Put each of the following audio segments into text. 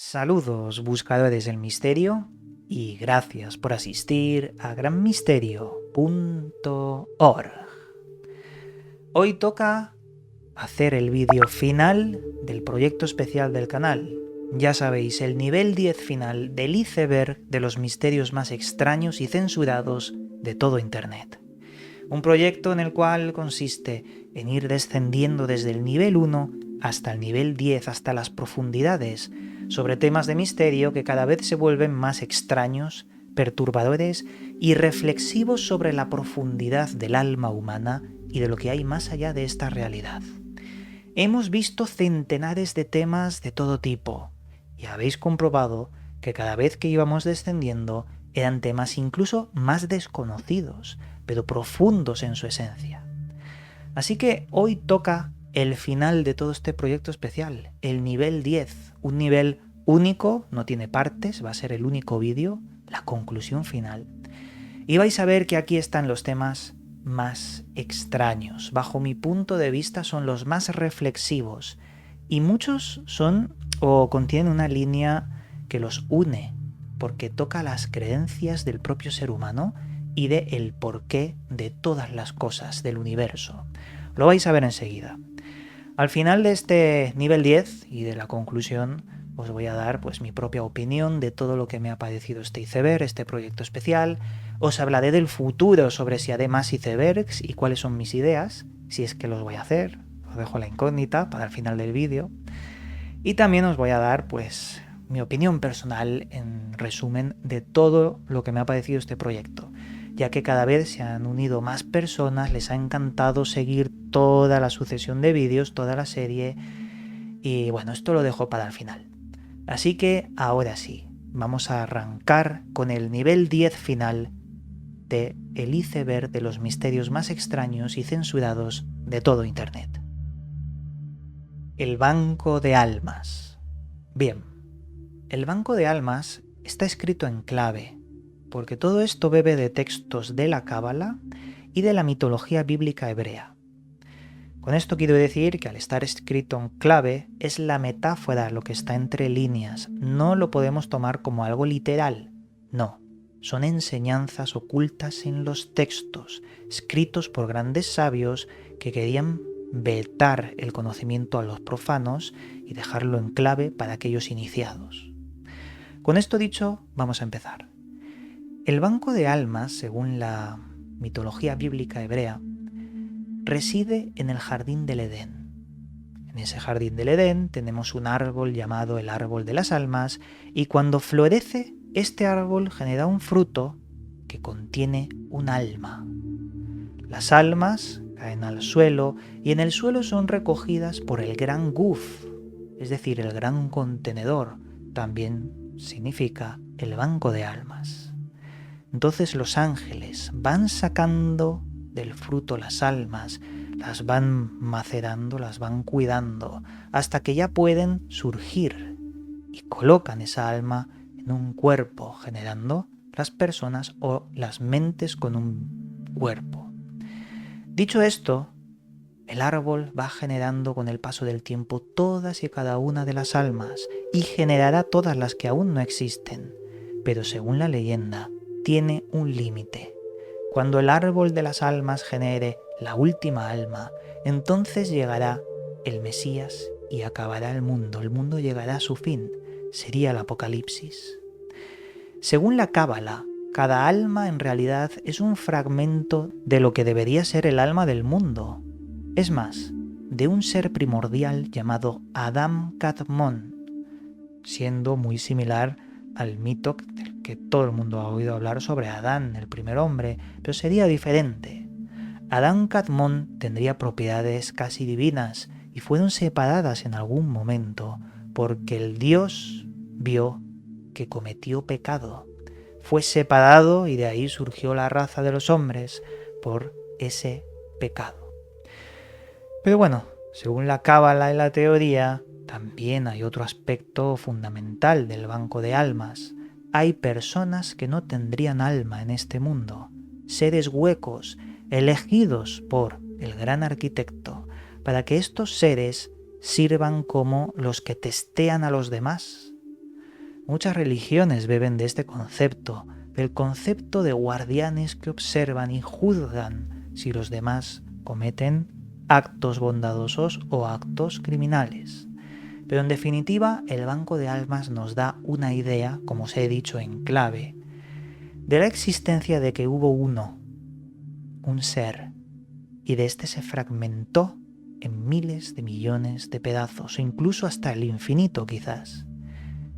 Saludos buscadores del misterio y gracias por asistir a granmisterio.org. Hoy toca hacer el vídeo final del proyecto especial del canal. Ya sabéis, el nivel 10 final del iceberg de los misterios más extraños y censurados de todo Internet. Un proyecto en el cual consiste en ir descendiendo desde el nivel 1 hasta el nivel 10, hasta las profundidades, sobre temas de misterio que cada vez se vuelven más extraños, perturbadores y reflexivos sobre la profundidad del alma humana y de lo que hay más allá de esta realidad. Hemos visto centenares de temas de todo tipo, y habéis comprobado que cada vez que íbamos descendiendo eran temas incluso más desconocidos, pero profundos en su esencia. Así que hoy toca el final de todo este proyecto especial, el nivel 10, un nivel único, no tiene partes, va a ser el único vídeo, la conclusión final. Y vais a ver que aquí están los temas más extraños. Bajo mi punto de vista son los más reflexivos y muchos son o contienen una línea que los une, porque toca las creencias del propio ser humano y de el porqué de todas las cosas del universo. Lo vais a ver enseguida. Al final de este nivel 10 y de la conclusión os voy a dar pues mi propia opinión de todo lo que me ha parecido este iceberg, este proyecto especial. Os hablaré del futuro, sobre si haré más icebergs y cuáles son mis ideas, si es que los voy a hacer. Os dejo la incógnita para el final del vídeo. Y también os voy a dar pues mi opinión personal en resumen de todo lo que me ha parecido este proyecto, ya que cada vez se han unido más personas, les ha encantado seguir toda la sucesión de vídeos, toda la serie, y bueno, esto lo dejo para el final. Así que ahora sí, vamos a arrancar con el nivel 10 final de el iceberg de los misterios más extraños y censurados de todo Internet. El banco de almas. Bien, el banco de almas está escrito en clave, porque todo esto bebe de textos de la Cábala y de la mitología bíblica hebrea. Con esto quiero decir que al estar escrito en clave es la metáfora lo que está entre líneas, no lo podemos tomar como algo literal, no, son enseñanzas ocultas en los textos, escritos por grandes sabios que querían vetar el conocimiento a los profanos y dejarlo en clave para aquellos iniciados. Con esto dicho, vamos a empezar. El banco de almas, según la mitología bíblica hebrea, reside en el jardín del Edén. En ese jardín del Edén tenemos un árbol llamado el árbol de las almas y cuando florece, este árbol genera un fruto que contiene un alma. Las almas caen al suelo y en el suelo son recogidas por el gran Guf, es decir, el gran contenedor, también significa el banco de almas. Entonces los ángeles van sacando del fruto las almas, las van macerando, las van cuidando, hasta que ya pueden surgir y colocan esa alma en un cuerpo, generando las personas o las mentes con un cuerpo. Dicho esto, el árbol va generando con el paso del tiempo todas y cada una de las almas y generará todas las que aún no existen, pero según la leyenda, tiene un límite. Cuando el árbol de las almas genere la última alma, entonces llegará el Mesías y acabará el mundo llegará a su fin, sería el Apocalipsis. Según la Cábala, cada alma en realidad es un fragmento de lo que debería ser el alma del mundo, es más, de un ser primordial llamado Adam Kadmon, siendo muy similar al mito del que todo el mundo ha oído hablar sobre Adán, el primer hombre, pero sería diferente. Adán Kadmon tendría propiedades casi divinas y fueron separadas en algún momento porque el Dios vio que cometió pecado. Fue separado y de ahí surgió la raza de los hombres por ese pecado. Pero bueno, según la Cábala y la teoría, también hay otro aspecto fundamental del banco de almas. Hay personas que no tendrían alma en este mundo, seres huecos, elegidos por el gran arquitecto, para que estos seres sirvan como los que testean a los demás. Muchas religiones beben de este concepto, del concepto de guardianes que observan y juzgan si los demás cometen actos bondadosos o actos criminales. Pero en definitiva, el banco de almas nos da una idea, como os he dicho en clave, de la existencia de que hubo uno, un ser, y de este se fragmentó en miles de millones de pedazos, o incluso hasta el infinito quizás.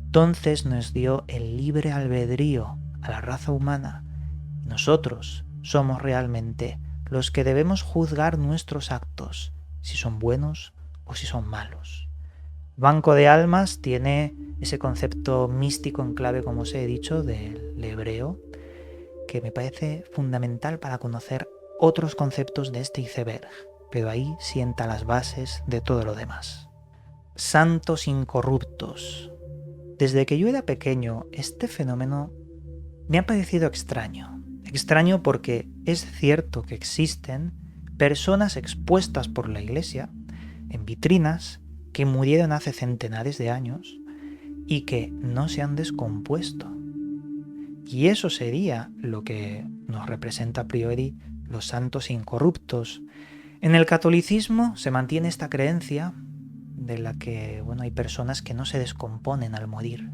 Entonces nos dio el libre albedrío a la raza humana. Nosotros somos realmente los que debemos juzgar nuestros actos, si son buenos o si son malos. Banco de almas tiene ese concepto místico en clave, como os he dicho, del hebreo, que me parece fundamental para conocer otros conceptos de este iceberg, pero ahí sienta las bases de todo lo demás. Santos incorruptos. Desde que yo era pequeño, este fenómeno me ha parecido extraño. Extraño porque es cierto que existen personas expuestas por la Iglesia en vitrinas que murieron hace centenares de años y que no se han descompuesto. Y eso sería lo que nos representa a priori los santos incorruptos. En el catolicismo se mantiene esta creencia de la que, hay personas que no se descomponen al morir.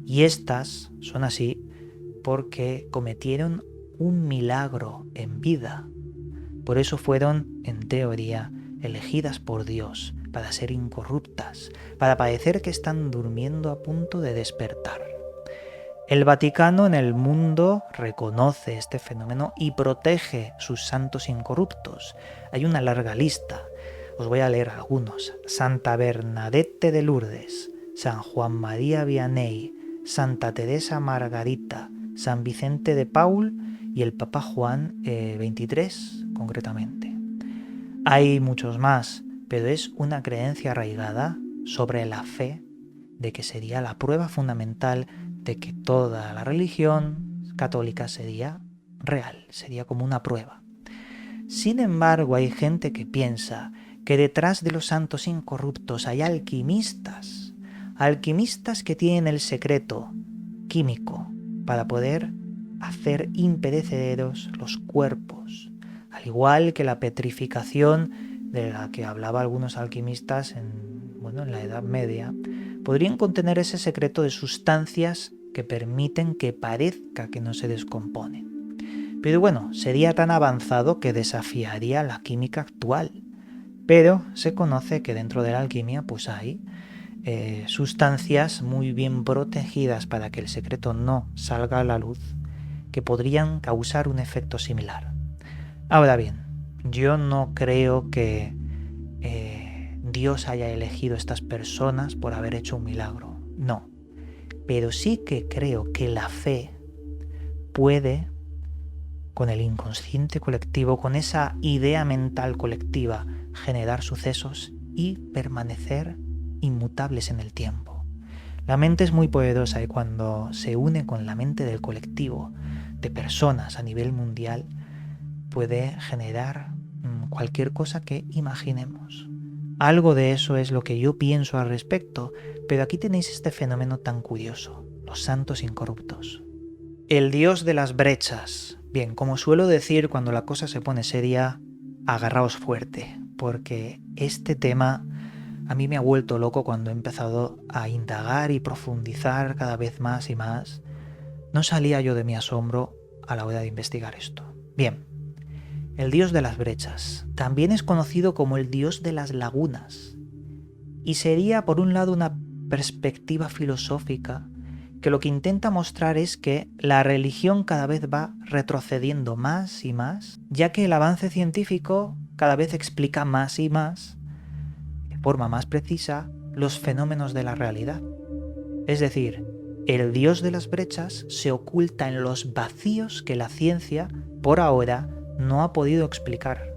Y estas son así porque cometieron un milagro en vida. Por eso fueron, en teoría, elegidas por Dios para ser incorruptas, para parecer que están durmiendo a punto de despertar. El Vaticano en el mundo reconoce este fenómeno y protege sus santos incorruptos. Hay una larga lista. Os voy a leer algunos. Santa Bernadette de Lourdes, San Juan María Vianney, Santa Teresa Margarita, San Vicente de Paul y el Papa Juan XXIII, concretamente. Hay muchos más, pero es una creencia arraigada sobre la fe de que sería la prueba fundamental de que toda la religión católica sería real, sería como una prueba. Sin embargo, hay gente que piensa que detrás de los santos incorruptos hay alquimistas que tienen el secreto químico para poder hacer imperecederos los cuerpos, al igual que la petrificación de la que hablaban algunos alquimistas en la Edad Media, podrían contener ese secreto de sustancias que permiten que parezca que no se descomponen. Pero sería tan avanzado que desafiaría la química actual. Pero se conoce que dentro de la alquimia hay sustancias muy bien protegidas para que el secreto no salga a la luz, que podrían causar un efecto similar. Ahora bien, yo no creo que Dios haya elegido a estas personas por haber hecho un milagro, no. Pero sí que creo que la fe puede, con el inconsciente colectivo, con esa idea mental colectiva, generar sucesos y permanecer inmutables en el tiempo. La mente es muy poderosa y cuando se une con la mente del colectivo, de personas a nivel mundial, puede generar cualquier cosa que imaginemos. Algo de eso es lo que yo pienso al respecto, pero aquí tenéis este fenómeno tan curioso, los santos incorruptos. El dios de las brechas. Bien, como suelo decir cuando la cosa se pone seria, agarraos fuerte, porque este tema a mí me ha vuelto loco cuando he empezado a indagar y profundizar cada vez más y más. No salía yo de mi asombro a la hora de investigar esto. Bien, el dios de las brechas también es conocido como el dios de las lagunas y sería por un lado una perspectiva filosófica que lo que intenta mostrar es que la religión cada vez va retrocediendo más y más, ya que el avance científico cada vez explica más y más, de forma más precisa, los fenómenos de la realidad. Es decir, el dios de las brechas se oculta en los vacíos que la ciencia, por ahora, no ha podido explicar.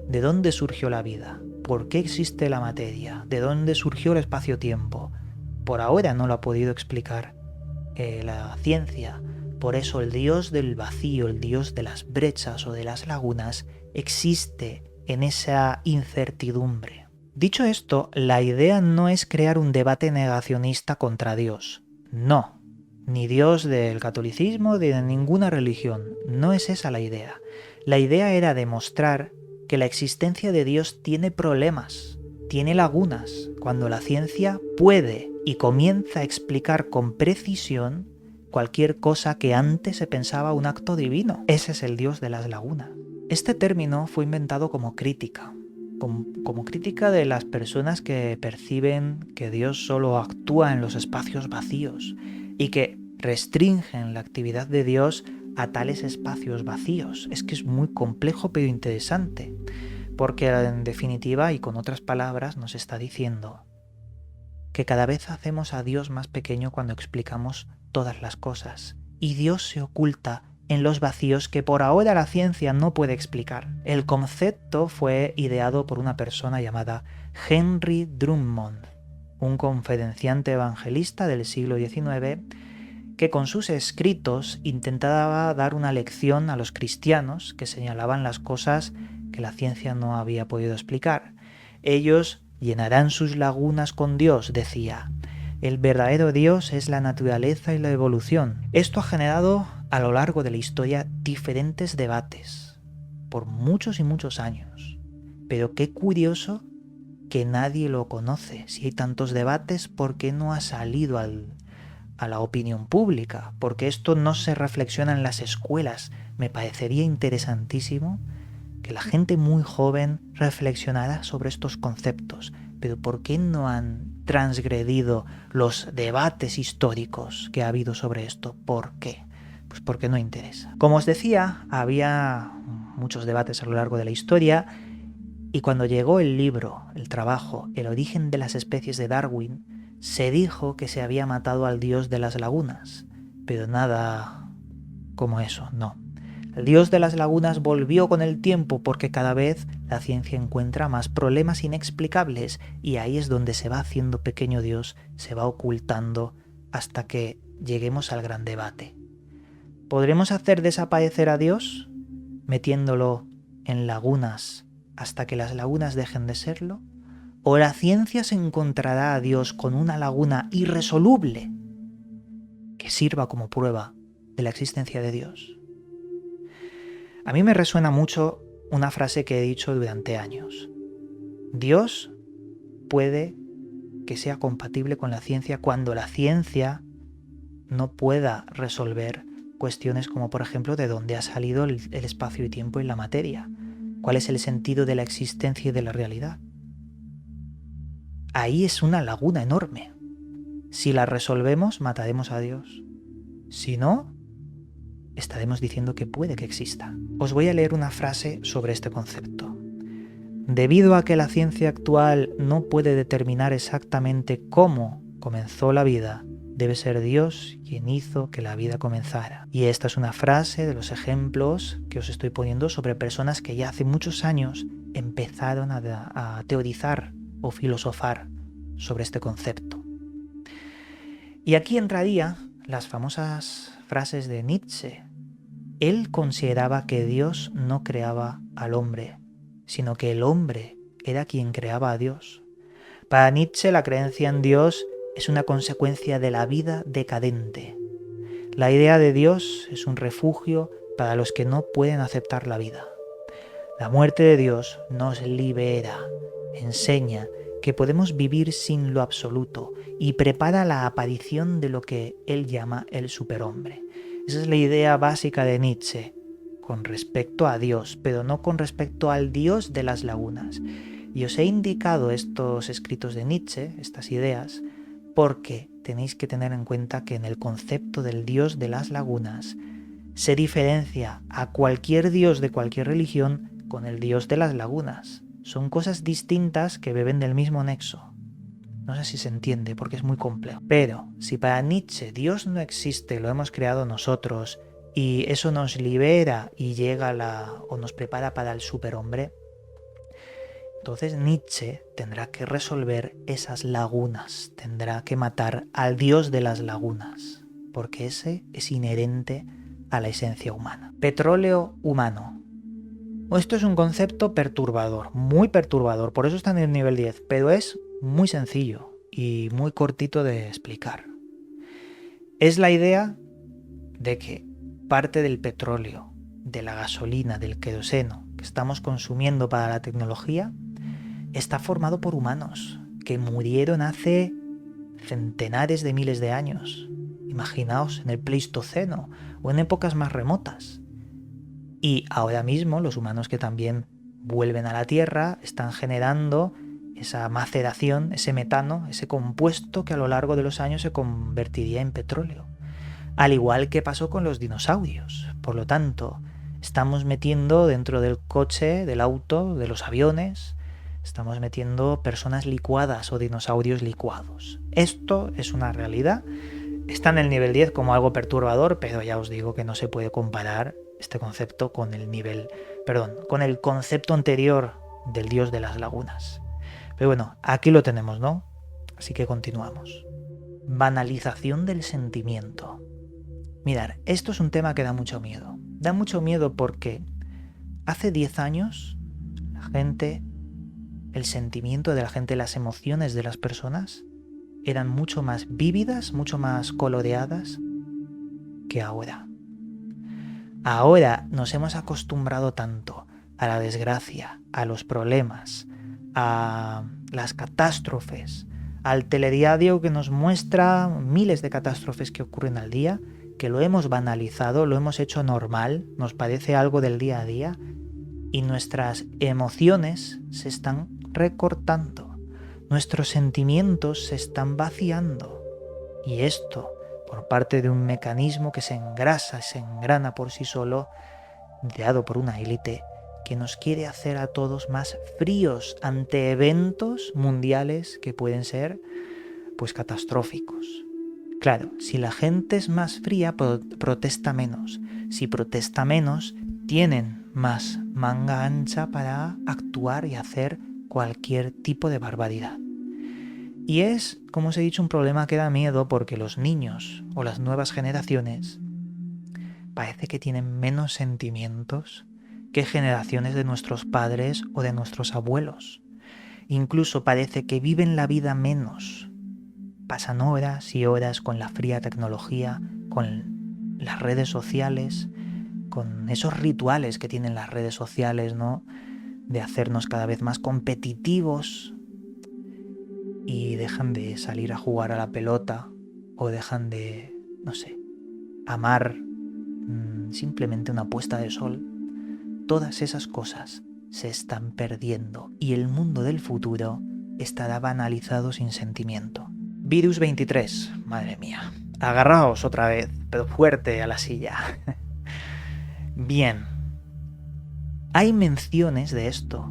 ¿De dónde surgió la vida? ¿Por qué existe la materia? ¿De dónde surgió el espacio-tiempo? Por ahora no lo ha podido explicar la ciencia. Por eso el dios del vacío, el dios de las brechas o de las lagunas, existe en esa incertidumbre. Dicho esto, la idea no es crear un debate negacionista contra Dios. No, ni Dios del catolicismo ni de ninguna religión. No es esa la idea. La idea era demostrar que la existencia de Dios tiene problemas, tiene lagunas, cuando la ciencia puede y comienza a explicar con precisión cualquier cosa que antes se pensaba un acto divino. Ese es el Dios de las lagunas. Este término fue inventado como crítica de las personas que perciben que Dios solo actúa en los espacios vacíos y que restringen la actividad de Dios a tales espacios vacíos. Es que es muy complejo pero interesante, porque en definitiva y con otras palabras nos está diciendo que cada vez hacemos a Dios más pequeño cuando explicamos todas las cosas, y Dios se oculta en los vacíos que por ahora la ciencia no puede explicar. El concepto fue ideado por una persona llamada Henry Drummond, un conferenciante evangelista del siglo XIX que con sus escritos intentaba dar una lección a los cristianos que señalaban las cosas que la ciencia no había podido explicar. Ellos llenarán sus lagunas con Dios, decía. El verdadero Dios es la naturaleza y la evolución. Esto ha generado a lo largo de la historia diferentes debates, por muchos y muchos años. Pero qué curioso que nadie lo conoce. Si hay tantos debates, ¿por qué no ha salido a la opinión pública? Porque esto no se reflexiona en las escuelas. Me parecería interesantísimo que la gente muy joven reflexionara sobre estos conceptos. Pero ¿por qué no han transgredido los debates históricos que ha habido sobre esto? ¿Por qué? Pues porque no interesa. Como os decía, había muchos debates a lo largo de la historia, y cuando llegó el libro, el trabajo, El origen de las especies de Darwin, se dijo que se había matado al dios de las lagunas. Pero nada como eso, no. El dios de las lagunas volvió con el tiempo porque cada vez la ciencia encuentra más problemas inexplicables, y ahí es donde se va haciendo pequeño Dios, se va ocultando hasta que lleguemos al gran debate. ¿Podremos hacer desaparecer a Dios metiéndolo en lagunas hasta que las lagunas dejen de serlo? ¿O la ciencia se encontrará a Dios con una laguna irresoluble que sirva como prueba de la existencia de Dios? A mí me resuena mucho una frase que he dicho durante años. Dios puede que sea compatible con la ciencia cuando la ciencia no pueda resolver cuestiones como, por ejemplo, de dónde ha salido el espacio y tiempo en la materia, cuál es el sentido de la existencia y de la realidad. Ahí es una laguna enorme. Si la resolvemos, mataremos a Dios. Si no, estaremos diciendo que puede que exista. Os voy a leer una frase sobre este concepto. Debido a que la ciencia actual no puede determinar exactamente cómo comenzó la vida, debe ser Dios quien hizo que la vida comenzara. Y esta es una frase de los ejemplos que os estoy poniendo sobre personas que ya hace muchos años empezaron a teorizar o filosofar sobre este concepto. Y aquí entraría las famosas frases de Nietzsche. Él consideraba que Dios no creaba al hombre, sino que el hombre era quien creaba a Dios. Para Nietzsche, la creencia en Dios es una consecuencia de la vida decadente. La idea de Dios es un refugio para los que no pueden aceptar la vida. La muerte de Dios nos libera, enseña que podemos vivir sin lo absoluto y prepara la aparición de lo que él llama el superhombre. Esa es la idea básica de Nietzsche con respecto a Dios, pero no con respecto al Dios de las lagunas. Y os he indicado estos escritos de Nietzsche, estas ideas, porque tenéis que tener en cuenta que en el concepto del Dios de las lagunas se diferencia a cualquier Dios de cualquier religión con el Dios de las lagunas. Son cosas distintas que beben del mismo nexo. No sé si se entiende porque es muy complejo. Pero si para Nietzsche Dios no existe, lo hemos creado nosotros, y eso nos libera y llega o nos prepara para el superhombre, entonces Nietzsche tendrá que resolver esas lagunas, tendrá que matar al Dios de las lagunas, porque ese es inherente a la esencia humana. Petróleo humano. Esto es un concepto perturbador, muy perturbador, por eso está en el nivel 10, pero es muy sencillo y muy cortito de explicar. Es la idea de que parte del petróleo, de la gasolina, del queroseno que estamos consumiendo para la tecnología está formado por humanos que murieron hace centenares de miles de años. Imaginaos en el Pleistoceno o en épocas más remotas. Y ahora mismo los humanos que también vuelven a la Tierra están generando esa maceración, ese metano, ese compuesto que a lo largo de los años se convertiría en petróleo. Al igual que pasó con los dinosaurios. Por lo tanto, estamos metiendo dentro del coche, del auto, de los aviones, estamos metiendo personas licuadas o dinosaurios licuados. Esto es una realidad. Está en el nivel 10 como algo perturbador, pero ya os digo que no se puede comparar este concepto con con el concepto anterior del dios de las lagunas. Pero bueno, aquí lo tenemos, ¿no? Así que continuamos. Banalización del sentimiento. Mirad, esto es un tema que da mucho miedo. Da mucho miedo porque hace 10 años la gente, el sentimiento de la gente, las emociones de las personas eran mucho más vívidas, mucho más coloreadas que ahora. Ahora nos hemos acostumbrado tanto a la desgracia, a los problemas, a las catástrofes, al telediario que nos muestra miles de catástrofes que ocurren al día, que lo hemos banalizado, lo hemos hecho normal, nos parece algo del día a día, y nuestras emociones se están recortando, nuestros sentimientos se están vaciando. Y esto, por parte de un mecanismo que se engrasa, se engrana por sí solo, ideado por una élite que nos quiere hacer a todos más fríos ante eventos mundiales que pueden ser, pues, catastróficos. Claro, si la gente es más fría, protesta menos. Si protesta menos, tienen más manga ancha para actuar y hacer cualquier tipo de barbaridad. Y es, como os he dicho, un problema que da miedo porque los niños o las nuevas generaciones parece que tienen menos sentimientos que generaciones de nuestros padres o de nuestros abuelos. Incluso parece que viven la vida menos. Pasan horas y horas con la fría tecnología, con las redes sociales, con esos rituales que tienen las redes sociales, ¿no? De hacernos cada vez más competitivos, y dejan de salir a jugar a la pelota o dejan de, no sé, amar simplemente una puesta de sol. Todas esas cosas se están perdiendo y el mundo del futuro estará banalizado sin sentimiento. Virus 23, madre mía. Agarraos otra vez, pero fuerte a la silla. Bien. Hay menciones de esto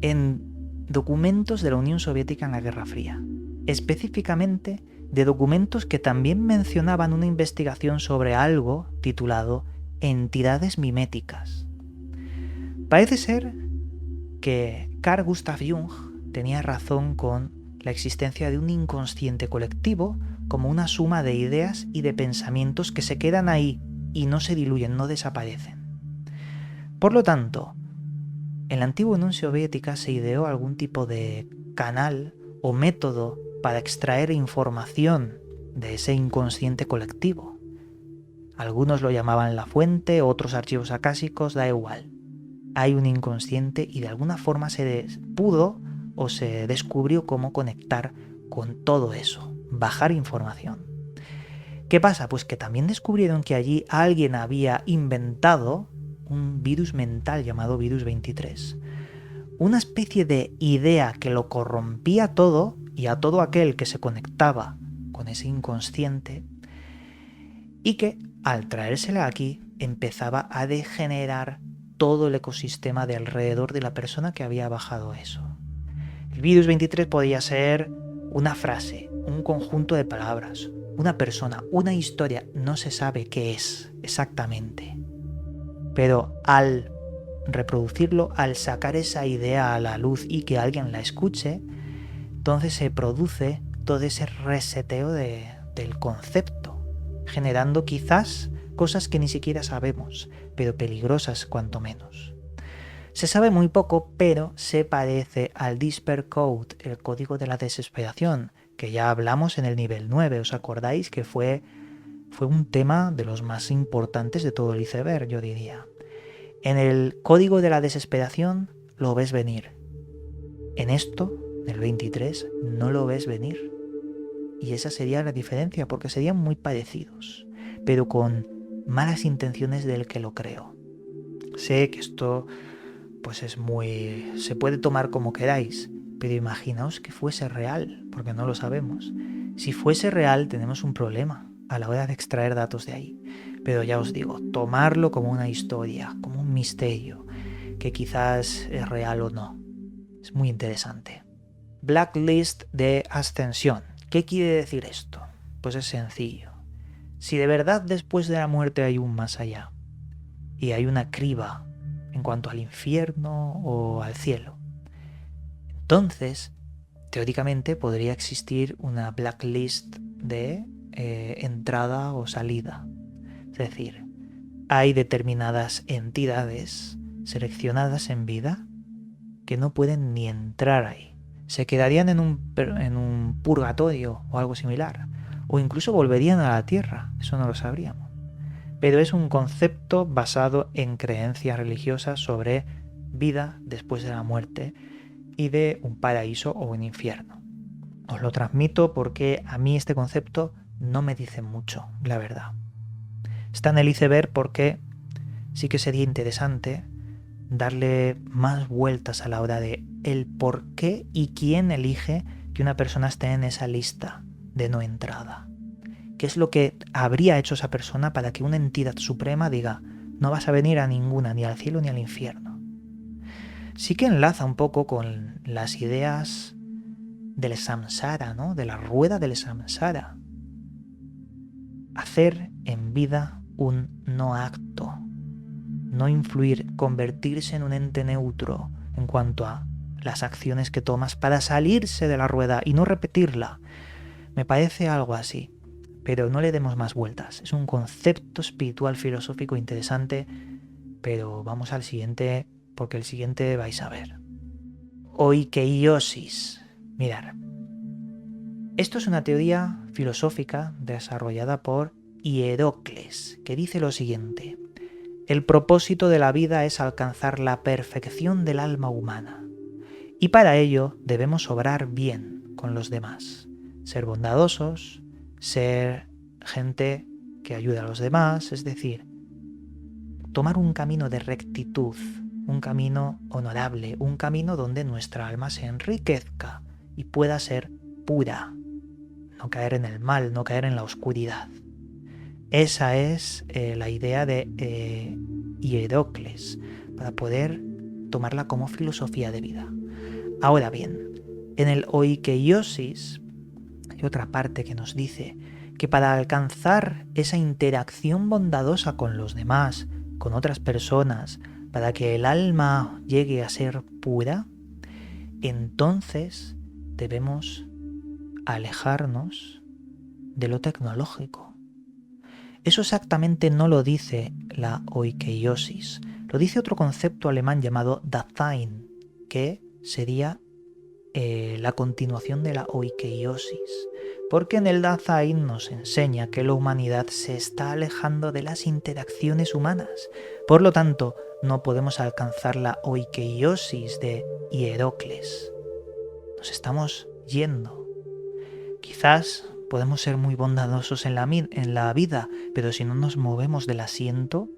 en documentos de la Unión Soviética en la Guerra Fría. Específicamente de documentos que también mencionaban una investigación sobre algo titulado entidades miméticas. Parece ser que Carl Gustav Jung tenía razón con la existencia de un inconsciente colectivo como una suma de ideas y de pensamientos que se quedan ahí y no se diluyen, no desaparecen. Por lo tanto, en la antigua Unión Soviética se ideó algún tipo de canal o método para extraer información de ese inconsciente colectivo. Algunos lo llamaban la fuente, otros archivos acásicos, da igual. Hay un inconsciente y de alguna forma se pudo o se descubrió cómo conectar con todo eso, bajar información. ¿Qué pasa? Pues que también descubrieron que allí alguien había inventado un virus mental llamado virus 23. Una especie de idea que lo corrompía todo y a todo aquel que se conectaba con ese inconsciente y que al traérsela aquí empezaba a degenerar todo el ecosistema de alrededor de la persona que había bajado eso. El virus 23 podía ser una frase, un conjunto de palabras, una persona, una historia, no se sabe qué es exactamente. Pero al reproducirlo, al sacar esa idea a la luz y que alguien la escuche, entonces se produce todo ese reseteo del concepto, generando quizás cosas que ni siquiera sabemos, pero peligrosas cuanto menos. Se sabe muy poco, pero se parece al Disper Code, el código de la desesperación, que ya hablamos en el nivel 9, ¿os acordáis? Que fue un tema de los más importantes de todo el iceberg, yo diría. En el código de la desesperación lo ves venir. En esto, en el 23, no lo ves venir. Y esa sería la diferencia, porque serían muy parecidos, pero con malas intenciones del que lo creó. Sé que esto pues se puede tomar como queráis, pero imaginaos que fuese real, porque no lo sabemos. Si fuese real tenemos un problema a la hora de extraer datos de ahí. Pero ya os digo, tomarlo como una historia, como un misterio, que quizás es real o no. Es muy interesante. Blacklist de ascensión. ¿Qué quiere decir esto? Pues es sencillo. Si de verdad después de la muerte hay un más allá, y hay una criba en cuanto al infierno o al cielo, entonces, teóricamente podría existir una blacklist de entrada o salida. Es decir, hay determinadas entidades seleccionadas en vida que no pueden ni entrar ahí. Se quedarían en un purgatorio o algo similar, o incluso volverían a la tierra, eso no lo sabríamos. Pero es un concepto basado en creencias religiosas sobre vida después de la muerte y de un paraíso o un infierno. Os lo transmito porque a mí este concepto no me dice mucho, la verdad. Está en el iceberg porque sí que sería interesante darle más vueltas a la hora de el por qué y quién elige que una persona esté en esa lista de no entrada. ¿Qué es lo que habría hecho esa persona para que una entidad suprema diga no vas a venir a ninguna, ni al cielo ni al infierno? Sí que enlaza un poco con las ideas del samsara, ¿no? De la rueda del samsara. Hacer en vida un no acto, no influir, convertirse en un ente neutro en cuanto a las acciones que tomas para salirse de la rueda y no repetirla. Me parece algo así, pero no le demos más vueltas. Es un concepto espiritual filosófico interesante, pero vamos al siguiente, porque el siguiente vais a ver. Oikeiosis. Mirad. Esto es una teoría filosófica desarrollada por Hierocles, que dice lo siguiente: el propósito de la vida es alcanzar la perfección del alma humana, y para ello debemos obrar bien con los demás, ser bondadosos, ser gente que ayuda a los demás, es decir, tomar un camino de rectitud, un camino honorable, un camino donde nuestra alma se enriquezca y pueda ser pura, no caer en el mal, no caer en la oscuridad. Esa es la idea de Hierocles, para poder tomarla como filosofía de vida. Ahora bien, en el oikeiosis hay otra parte que nos dice que para alcanzar esa interacción bondadosa con los demás, con otras personas, para que el alma llegue a ser pura, entonces debemos alejarnos de lo tecnológico. Eso exactamente no lo dice la oikeiosis, lo dice otro concepto alemán llamado Dasein, que sería la continuación de la oikeiosis, porque en el Dasein nos enseña que la humanidad se está alejando de las interacciones humanas. Por lo tanto, no podemos alcanzar la oikeiosis de Hierocles. Nos estamos yendo. Quizás podemos ser muy bondadosos en la vida, pero si no nos movemos del asiento,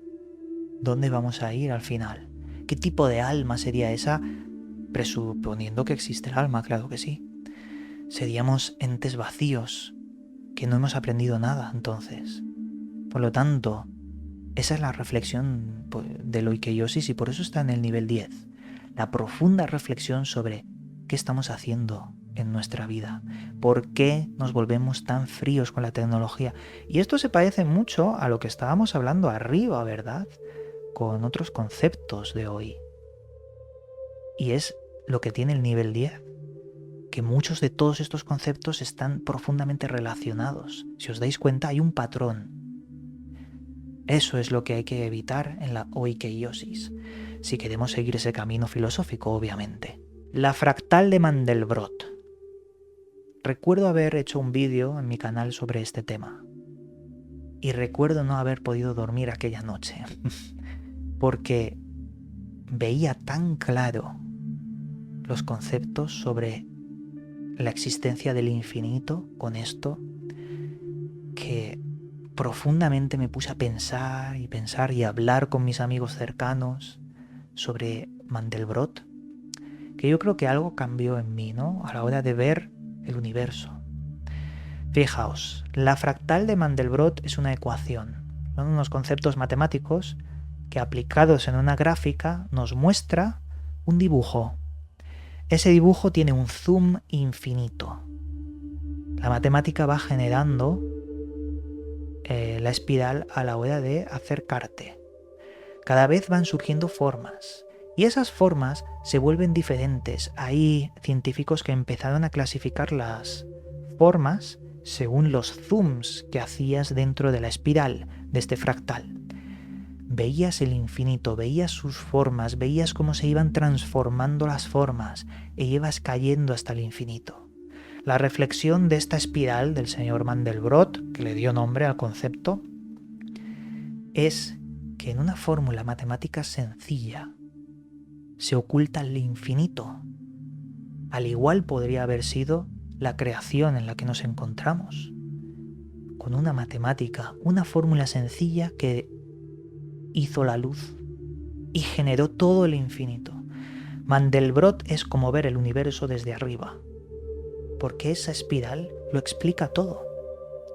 ¿dónde vamos a ir al final? ¿Qué tipo de alma sería esa? Presuponiendo que existe el alma, claro que sí. Seríamos entes vacíos, que no hemos aprendido nada entonces. Por lo tanto, esa es la reflexión del oikeiosis y por eso está en el nivel 10. La profunda reflexión sobre qué estamos haciendo en nuestra vida, por qué nos volvemos tan fríos con la tecnología. Y esto se parece mucho a lo que estábamos hablando arriba, ¿verdad? Con otros conceptos de hoy. Y es lo que tiene el nivel 10, que muchos de todos estos conceptos están profundamente relacionados. Si os dais cuenta, hay un patrón. Eso es lo que hay que evitar en la oikeiosis, si queremos seguir ese camino filosófico, obviamente. La fractal de Mandelbrot. recuerdo haber hecho un vídeo en mi canal sobre este tema. Y recuerdo no haber podido dormir aquella noche. Porque veía tan claro los conceptos sobre la existencia del infinito con esto que profundamente me puse a pensar y hablar con mis amigos cercanos sobre Mandelbrot, que yo creo que algo cambió en mí, ¿no? A la hora de ver el universo. Fijaos, la fractal de Mandelbrot es una ecuación, son unos conceptos matemáticos que aplicados en una gráfica nos muestra un dibujo. Ese dibujo tiene un zoom infinito. La matemática va generando la espiral a la hora de acercarte. Cada vez van surgiendo formas y esas formas se vuelven diferentes. Hay científicos que empezaron a clasificar las formas según los zooms que hacías dentro de la espiral de este fractal. Veías el infinito, veías sus formas, veías cómo se iban transformando las formas e ibas cayendo hasta el infinito. La reflexión de esta espiral del señor Mandelbrot, que le dio nombre al concepto, es que en una fórmula matemática sencilla se oculta el infinito. Al igual podría haber sido la creación en la que nos encontramos. Con una matemática, una fórmula sencilla que hizo la luz y generó todo el infinito. Mandelbrot es como ver el universo desde arriba, porque esa espiral lo explica todo,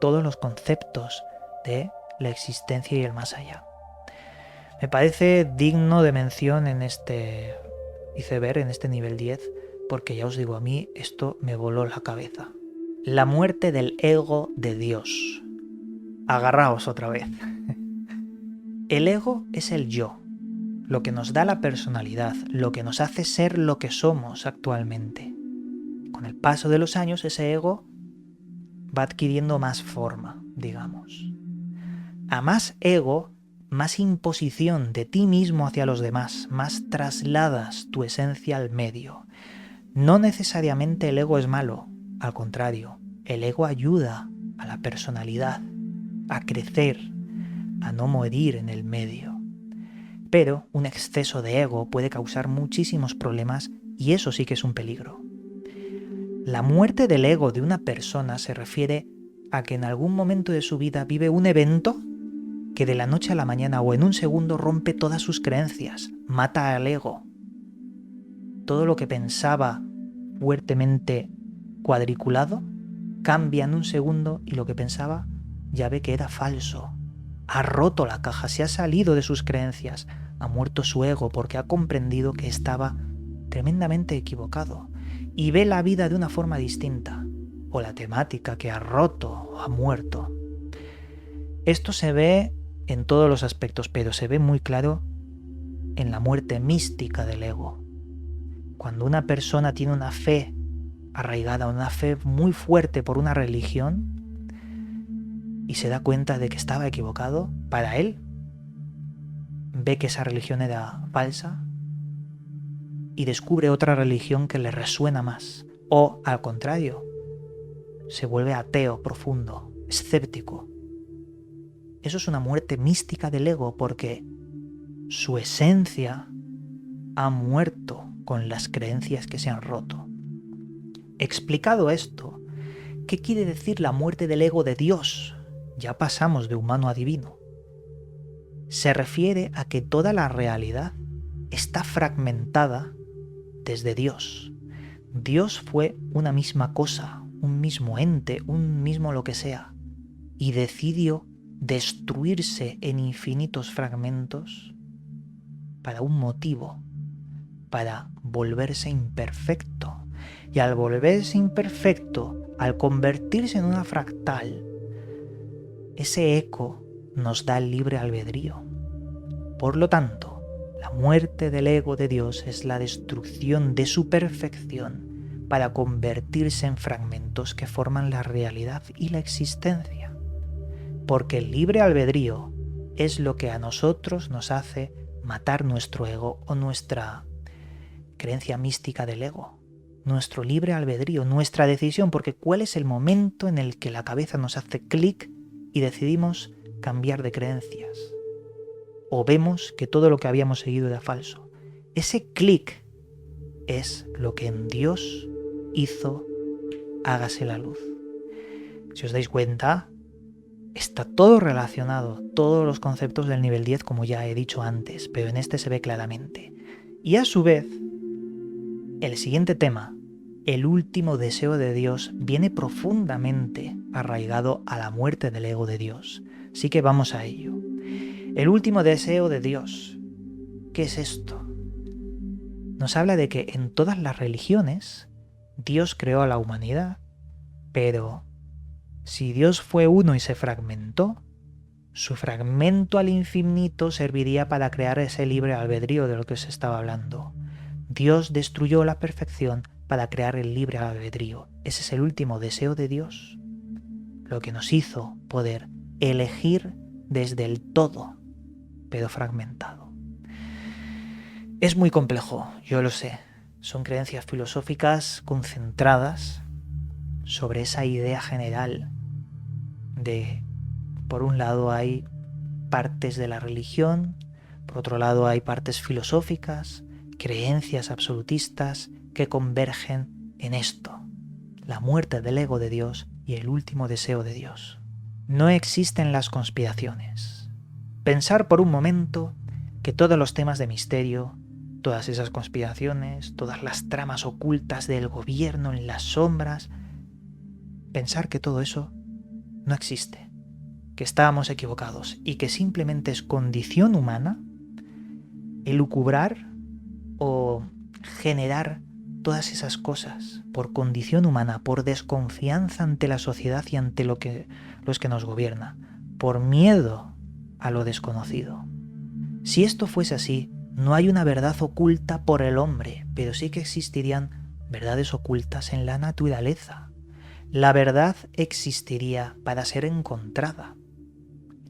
todos los conceptos de la existencia y el más allá. Me parece digno de mención en este iceberg, en este nivel 10, porque ya os digo, a mí esto me voló la cabeza. La muerte del ego de Dios. Agarraos otra vez. El ego es el yo, lo que nos da la personalidad, lo que nos hace ser lo que somos actualmente. Con el paso de los años ese ego va adquiriendo más forma, digamos. A más ego, más imposición de ti mismo hacia los demás, más trasladas tu esencia al medio. No necesariamente el ego es malo, al contrario, el ego ayuda a la personalidad a crecer, a no morir en el medio. Pero un exceso de ego puede causar muchísimos problemas y eso sí que es un peligro. La muerte del ego de una persona se refiere a que en algún momento de su vida vive un evento que de la noche a la mañana o en un segundo rompe todas sus creencias, mata al ego. Todo lo que pensaba fuertemente cuadriculado cambia en un segundo y lo que pensaba ya ve que era falso. Ha roto la caja, se ha salido de sus creencias, ha muerto su ego porque ha comprendido que estaba tremendamente equivocado y ve la vida de una forma distinta, o la temática que ha roto, ha muerto. Esto se ve en todos los aspectos, pero se ve muy claro en la muerte mística del ego. Cuando una persona tiene una fe arraigada, una fe muy fuerte por una religión, y se da cuenta de que estaba equivocado, para él, ve que esa religión era falsa y descubre otra religión que le resuena más. O, al contrario, se vuelve ateo profundo, escéptico. Eso es una muerte mística del ego porque su esencia ha muerto con las creencias que se han roto. Explicado esto, ¿qué quiere decir la muerte del ego de Dios? Ya pasamos de humano a divino. Se refiere a que toda la realidad está fragmentada desde Dios. Dios fue una misma cosa, un mismo ente, un mismo lo que sea, y decidió destruirse en infinitos fragmentos para un motivo, para volverse imperfecto. Y al volverse imperfecto, al convertirse en una fractal, ese eco nos da el libre albedrío. Por lo tanto, la muerte del ego de Dios es la destrucción de su perfección para convertirse en fragmentos que forman la realidad y la existencia. Porque el libre albedrío es lo que a nosotros nos hace matar nuestro ego o nuestra creencia mística del ego. nuestro libre albedrío, nuestra decisión, porque ¿cuál es el momento en el que la cabeza nos hace clic y decidimos cambiar de creencias? O vemos que todo lo que habíamos seguido era falso. Ese clic es lo que en Dios hizo hágase la luz. Si os dais cuenta, está todo relacionado, todos los conceptos del nivel 10, como ya he dicho antes, pero en este se ve claramente. Y a su vez, el siguiente tema, el último deseo de Dios, viene profundamente arraigado a la muerte del ego de Dios. Así que vamos a ello. El último deseo de Dios. ¿Qué es esto? Nos habla de que en todas las religiones Dios creó a la humanidad, pero si Dios fue uno y se fragmentó, su fragmento al infinito serviría para crear ese libre albedrío de lo que os estaba hablando. Dios destruyó la perfección para crear el libre albedrío. Ese es el último deseo de Dios, lo que nos hizo poder elegir desde el todo, pero fragmentado. Es muy complejo, yo lo sé. Son creencias filosóficas concentradas sobre esa idea general de, por un lado hay partes de la religión, por otro lado hay partes filosóficas, creencias absolutistas que convergen en esto, la muerte del ego de Dios y el último deseo de Dios. No existen las conspiraciones. Pensar por un momento que todos los temas de misterio, todas esas conspiraciones, todas las tramas ocultas del gobierno en las sombras, pensar que todo eso no existe, que estábamos equivocados y que simplemente es condición humana elucubrar o generar todas esas cosas por condición humana, por desconfianza ante la sociedad y ante los que nos gobierna, por miedo a lo desconocido. Si esto fuese así, no hay una verdad oculta por el hombre, pero sí que existirían verdades ocultas en la naturaleza. La verdad existiría para ser encontrada.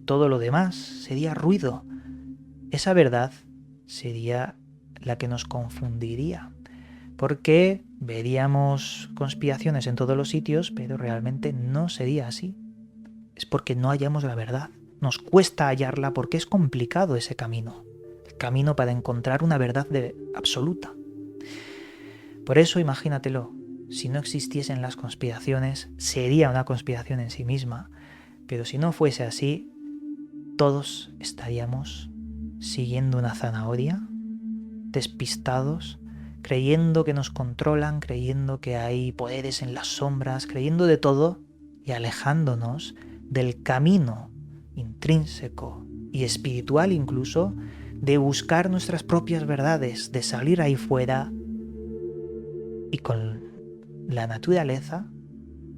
Todo lo demás sería ruido. Esa verdad sería la que nos confundiría, porque veríamos conspiraciones en todos los sitios, pero realmente no sería así. Es porque no hallamos la verdad. Nos cuesta hallarla porque es complicado ese camino. El camino para encontrar una verdad absoluta. Por eso imagínatelo. Si no existiesen las conspiraciones, sería una conspiración en sí misma. Pero si no fuese así, todos estaríamos siguiendo una zanahoria, despistados, creyendo que nos controlan, creyendo que hay poderes en las sombras, creyendo de todo y alejándonos del camino intrínseco y espiritual incluso de buscar nuestras propias verdades, de salir ahí fuera y con la naturaleza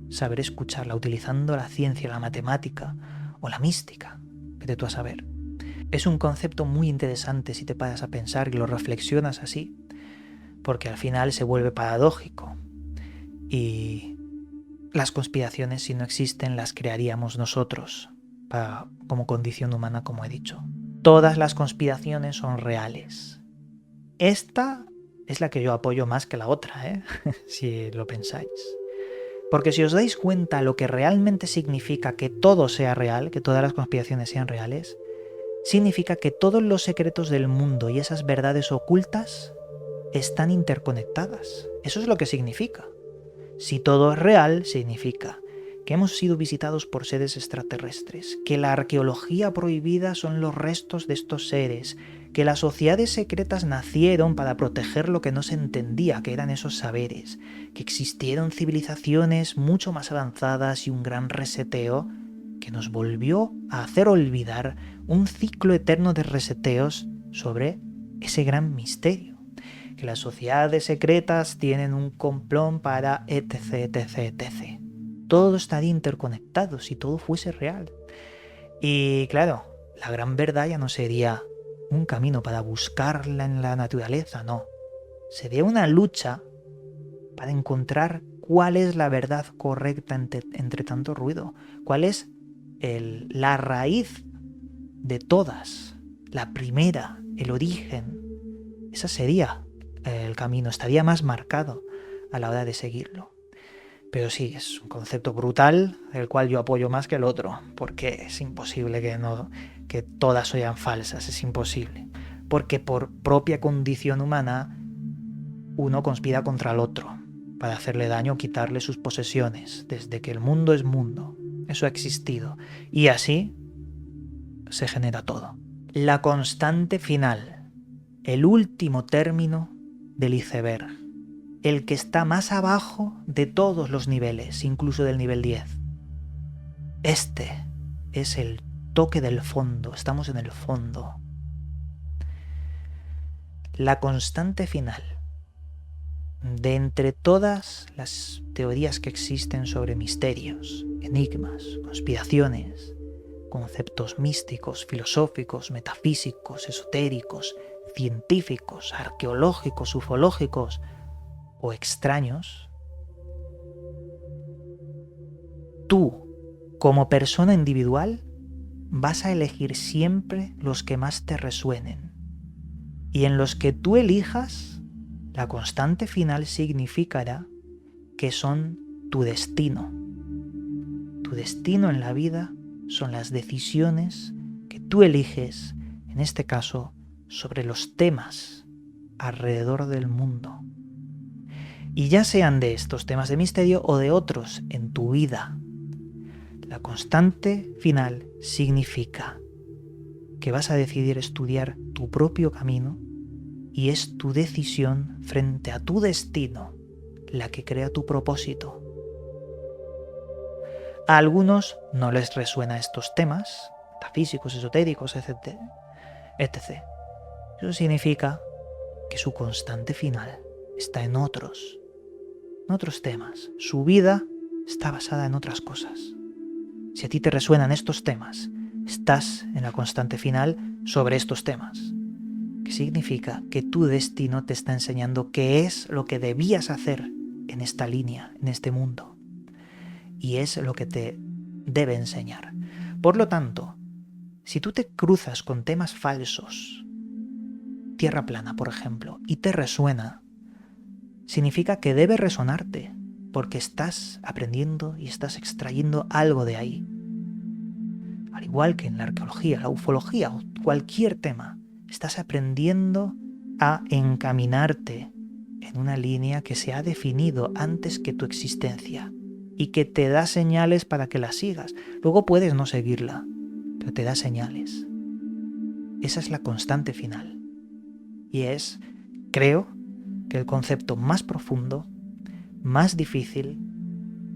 saber escucharla utilizando la ciencia, la matemática o la mística, vete tú a saber. Es un concepto muy interesante si te paras a pensar y lo reflexionas así, porque al final se vuelve paradójico y las conspiraciones, si no existen, las crearíamos nosotros como condición humana, como he dicho. Todas las conspiraciones son reales. Esta es la que yo apoyo más que la otra, si lo pensáis. Porque si os dais cuenta lo que realmente significa que todo sea real, que todas las conspiraciones sean reales, significa que todos los secretos del mundo y esas verdades ocultas están interconectadas. Eso es lo que significa. Si todo es real, significa que hemos sido visitados por seres extraterrestres, que la arqueología prohibida son los restos de estos seres, que las sociedades secretas nacieron para proteger lo que no se entendía, que eran esos saberes, que existieron civilizaciones mucho más avanzadas y un gran reseteo que nos volvió a hacer olvidar un ciclo eterno de reseteos sobre ese gran misterio, que las sociedades secretas tienen un complot para etc, etc, etc. Todo estaría interconectado si todo fuese real. Y claro, la gran verdad ya no sería un camino para buscarla en la naturaleza, no. Sería una lucha para encontrar cuál es la verdad correcta entre tanto ruido, cuál es la raíz de todas, la primera, el origen. Ese sería el camino, estaría más marcado. a la hora de seguirlo. Pero sí, es un concepto brutal, el cual yo apoyo más que el otro, porque es imposible que todas sean falsas, es imposible. Porque por propia condición humana, uno conspira contra el otro, para hacerle daño o quitarle sus posesiones, desde que el mundo es mundo. Eso ha existido. Y así se genera todo. La constante final, el último término del iceberg, el que está más abajo de todos los niveles, incluso del nivel 10. Este es el toque del fondo, estamos en el fondo. La constante final. De entre todas las teorías que existen sobre misterios, enigmas, conspiraciones, conceptos místicos, filosóficos, metafísicos, esotéricos, científicos, arqueológicos, ufológicos o extraños, tú, como persona individual, vas a elegir siempre los que más te resuenen. Y en los que tú elijas, la constante final significará que son tu destino. Tu destino en la vida son las decisiones que tú eliges, en este caso, sobre los temas alrededor del mundo. Y ya sean de estos temas de misterio o de otros en tu vida. La constante final significa que vas a decidir estudiar tu propio camino y es tu decisión frente a tu destino la que crea tu propósito. A algunos no les resuenan estos temas, metafísicos, esotéricos, etc. Eso significa que su constante final está en otros temas. Su vida está basada en otras cosas. Si a ti te resuenan estos temas, estás en la constante final sobre estos temas. Que significa que tu destino te está enseñando qué es lo que debías hacer en esta línea, en este mundo. Y es lo que te debe enseñar. Por lo tanto, si tú te cruzas con temas falsos, tierra plana, por ejemplo, y te resuena, significa que debe resonarte, porque estás aprendiendo y estás extrayendo algo de ahí. Al igual que en la arqueología, la ufología o cualquier tema, estás aprendiendo a encaminarte en una línea que se ha definido antes que tu existencia y que te da señales para que la sigas. Luego puedes no seguirla, pero te da señales. Esa es la constante final. Y es, creo, que el concepto más profundo, más difícil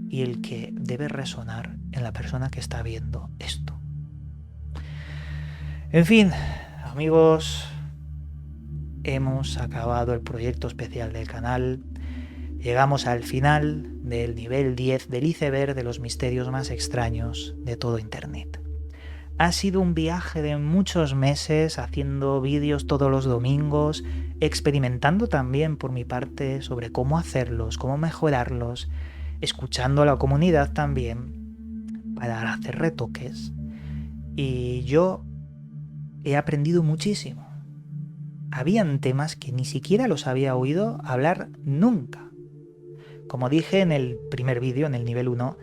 y el que debe resonar en la persona que está viendo esto. En fin, amigos, hemos acabado el proyecto especial del canal. Llegamos al final del nivel 10 del iceberg de los misterios más extraños de todo Internet. Ha sido un viaje de muchos meses haciendo vídeos todos los domingos, experimentando también por mi parte sobre cómo hacerlos, cómo mejorarlos, escuchando a la comunidad también para hacer retoques. Y yo he aprendido muchísimo. Habían temas que ni siquiera los había oído hablar nunca. Como dije en el primer vídeo, en el nivel 1,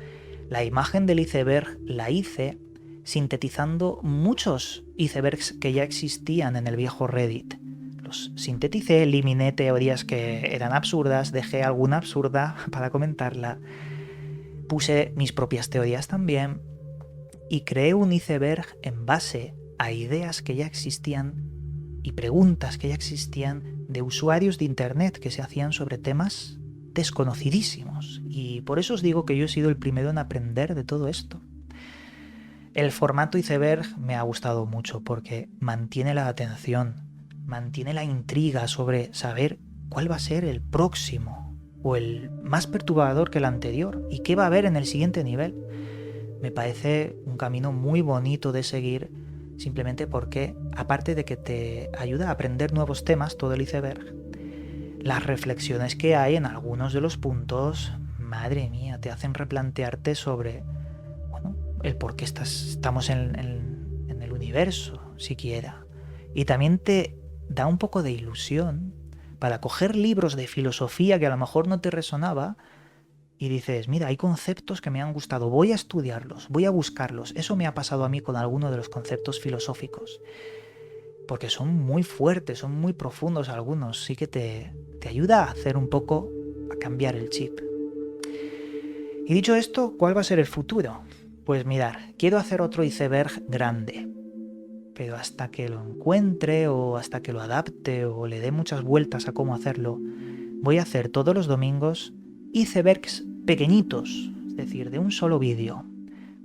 la imagen del iceberg la hice sintetizando muchos icebergs que ya existían en el viejo Reddit. Los sinteticé, eliminé teorías que eran absurdas, dejé alguna absurda para comentarla, puse mis propias teorías también y creé un iceberg en base a ideas que ya existían y preguntas que ya existían de usuarios de Internet que se hacían sobre temas desconocidísimos. Y por eso os digo que yo he sido el primero en aprender de todo esto. El formato iceberg me ha gustado mucho porque mantiene la atención, mantiene la intriga sobre saber cuál va a ser el próximo o el más perturbador que el anterior y qué va a haber en el siguiente nivel. Me parece un camino muy bonito de seguir, simplemente porque, aparte de que te ayuda a aprender nuevos temas, todo el iceberg, las reflexiones que hay en algunos de los puntos, madre mía, te hacen replantearte sobre el por qué estamos en el universo, siquiera. Y también te da un poco de ilusión para coger libros de filosofía que a lo mejor no te resonaba y dices, mira, hay conceptos que me han gustado, voy a estudiarlos, voy a buscarlos. Eso me ha pasado a mí con alguno de los conceptos filosóficos, porque son muy fuertes, son muy profundos algunos, sí que te ayuda a hacer un poco, a cambiar el chip. Y dicho esto, ¿cuál va a ser el futuro? Pues mirar, quiero hacer otro iceberg grande, pero hasta que lo encuentre o hasta que lo adapte o le dé muchas vueltas a cómo hacerlo, voy a hacer todos los domingos icebergs pequeñitos, es decir, de un solo vídeo,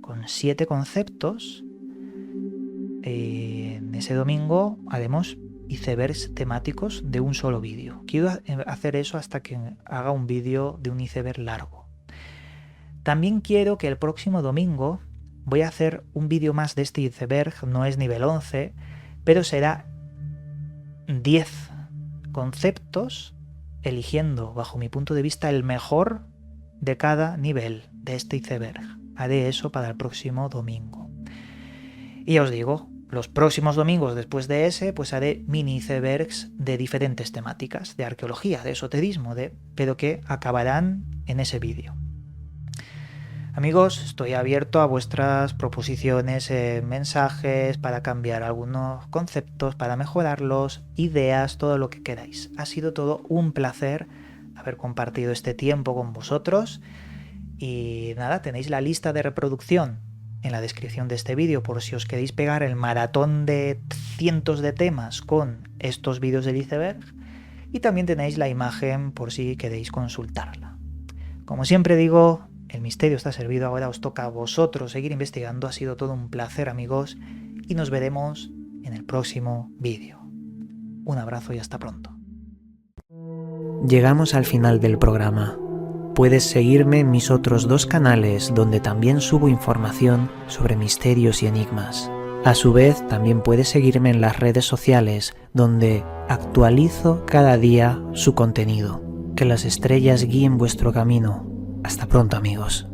con 7 conceptos. En ese domingo haremos icebergs temáticos de un solo vídeo. Quiero hacer eso hasta que haga un vídeo de un iceberg largo. También quiero que el próximo domingo voy a hacer un vídeo más de este iceberg, no es nivel 11, pero será 10 conceptos, eligiendo, bajo mi punto de vista, el mejor de cada nivel de este iceberg. Haré eso para el próximo domingo. Y ya os digo, los próximos domingos después de ese, pues haré mini icebergs de diferentes temáticas, de arqueología, de esoterismo, pero que acabarán en ese vídeo. Amigos, estoy abierto a vuestras proposiciones, mensajes para cambiar algunos conceptos, para mejorarlos, ideas, todo lo que queráis. Ha sido todo un placer haber compartido este tiempo con vosotros. Y nada, tenéis la lista de reproducción en la descripción de este vídeo por si os queréis pegar el maratón de cientos de temas con estos vídeos del iceberg. Y también tenéis la imagen por si queréis consultarla. Como siempre digo, el misterio está servido, ahora os toca a vosotros seguir investigando. Ha sido todo un placer, amigos, y nos veremos en el próximo vídeo. Un abrazo y hasta pronto. Llegamos al final del programa. Puedes seguirme en mis otros 2 canales donde también subo información sobre misterios y enigmas. A su vez, también puedes seguirme en las redes sociales donde actualizo cada día su contenido. Que las estrellas guíen vuestro camino. Hasta pronto, amigos.